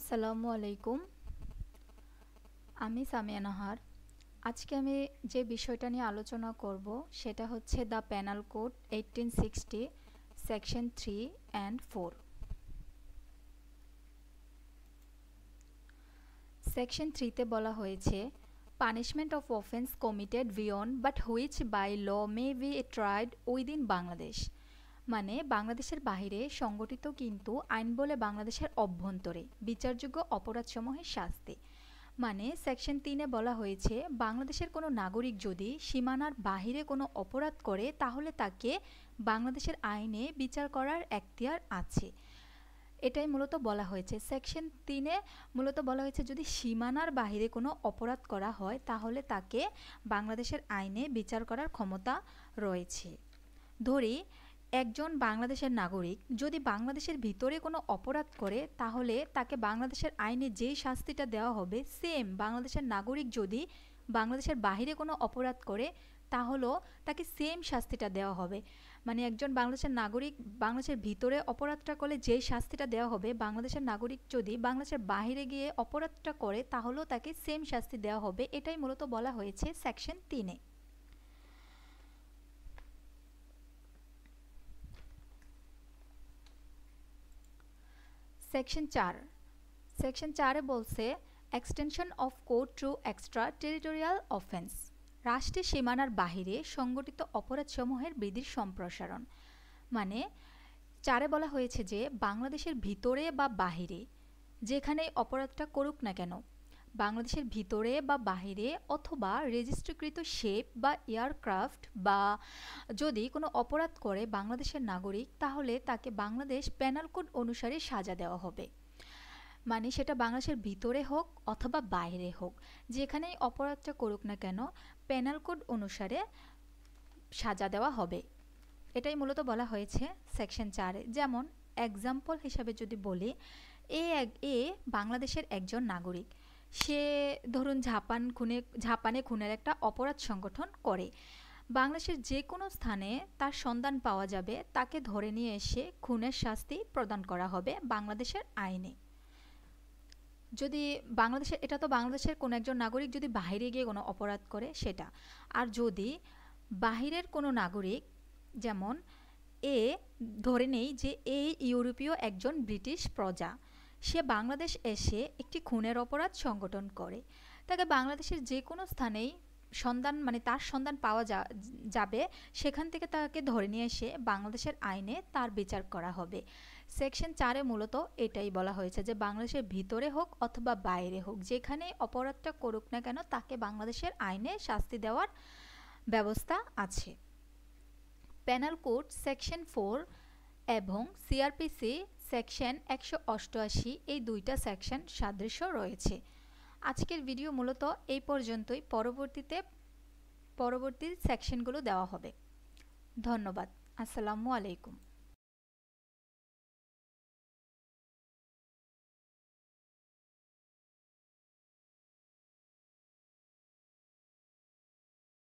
আসসালামু আলাইকুম। আমি সামিয়া নাহার। আজকে আমি যে বিষয়টা নিয়ে আলোচনা করব সেটা হচ্ছে the penal code 1860 section 3 and 4। Section 3তে বলা হয়েছে punishment of offence committed beyond but which by law may be tried within Bangladesh. মানে বাংলাদেশের বাহিরে সংগঠিত কিন্তু আইন বলে বাংলাদেশের অভ্যন্তরে বিচারযোগ্য অপরাধসমূহের শাস্তি। মানে সেকশন 3-এ বলা হয়েছে বাংলাদেশের কোনো নাগরিক যদি সীমানার বাহিরে কোনো অপরাধ করে তাহলে তাকে বাংলাদেশের আইনে বিচার করার এখতিয়ার আছে। এটাই মূলত বলা হয়েছে। সেকশন 3-এ মূলত বলা হয়েছে যদি সীমানার বাহিরে কোনো অপরাধ করা হয় তাহলে তাকে বাংলাদেশের আইনে বিচার করার ক্ষমতা রয়েছে। ধরি একজন বাংলাদেশের নাগরিক যদি বাংলাদেশের ভিতরে কোনো অপরাধ করে তাহলে তাকে বাংলাদেশের আইনে যেই শাস্তিটা দেওয়া হবে সেম বাংলাদেশের নাগরিক যদি বাংলাদেশের বাহিরে কোনো অপরাধ করে তাহলেও তাকে সেম শাস্তিটা দেওয়া হবে। মানে একজন বাংলাদেশের নাগরিক বাংলাদেশের ভিতরে অপরাধটা করলে যেই শাস্তিটা দেওয়া হবে বাংলাদেশের নাগরিক যদি বাংলাদেশের বাহিরে গিয়ে অপরাধটা করে তাহলেও তাকে সেম শাস্তি দেওয়া হবে। এটাই মূলত বলা হয়েছে সেকশন 3-এ। সেকশন 4 সেকশন 4-এ বলছে extension of code to extra territorial offence, রাষ্ট্রের সীমানার বাহিরে সংগঠিত অপরাধসমূহের বিধির সম্প্রসারণ। মানে 4-এ বলা হয়েছে যে বাংলাদেশের ভিতরে বা বাহিরে যেখানেই অপরাধটা করুক না কেন, বাংলাদেশের ভিতরে বা বাহিরে অথবা রেজিস্ট্রিকৃত শেপ বা এয়ারক্রাফট বা যদি কোনো অপরাধ করে বাংলাদেশের নাগরিক তাহলে তাকে বাংলাদেশ পেনাল কোড অনুসারে সাজা দেওয়া হবে। মানে সেটা বাংলাদেশের ভিতরে হোক অথবা বাইরে হোক, যেখানেই অপরাধটা করুক না কেন পেনাল কোড অনুসারে সাজা দেওয়া হবে। এটাই মূলত বলা হয়েছে সেকশন 4-এ। যেমন এক্সাম্পল হিসাবে যদি বলি, এ বাংলাদেশের একজন নাগরিক, সে ধরুন জাপানে খুনের একটা অপরাধ সংগঠন করে। বাংলাদেশের যে কোনো স্থানে তার সন্ধান পাওয়া যাবে, তাকে ধরে নিয়ে এসে খুনের শাস্তি প্রদান করা হবে বাংলাদেশের আইনে। যদি বাংলাদেশের, এটা তো বাংলাদেশের কোনো একজন নাগরিক যদি বাইরে গিয়ে কোনো অপরাধ করে সেটা। আর যদি বাহিরের কোনো নাগরিক, যেমন এ ধরে নেই যে এই ইউরোপীয় একজন ব্রিটিশ প্রজা, সে বাংলাদেশ এসে একটি খুনের অপরাধ সংগঠন করে, তাকে বাংলাদেশের যে কোনো স্থানেই সন্ধান মানে তার সন্ধান পাওয়া যাবে, সেখান থেকে তাকে ধরে নিয়ে এসে বাংলাদেশের আইনে তার বিচার করা হবে। সেকশন 4-এ মূলত এটাই বলা হয়েছে যে বাংলাদেশের ভিতরে হোক অথবা বাইরে হোক যেখানেই অপরাধটা করুক না কেন তাকে বাংলাদেশের আইনে শাস্তি দেওয়ার ব্যবস্থা আছে। পেনাল কোড সেকশন 4 এবং সিআরপিসি সেকশন 188 এই দুইটা সেকশন সাদৃশ্য রয়েছে। আজকের ভিডিও মূলত এই পর্যন্তই। পরবর্তী সেকশনগুলো দেওয়া হবে। ধন্যবাদ। আসসালামু আলাইকুম।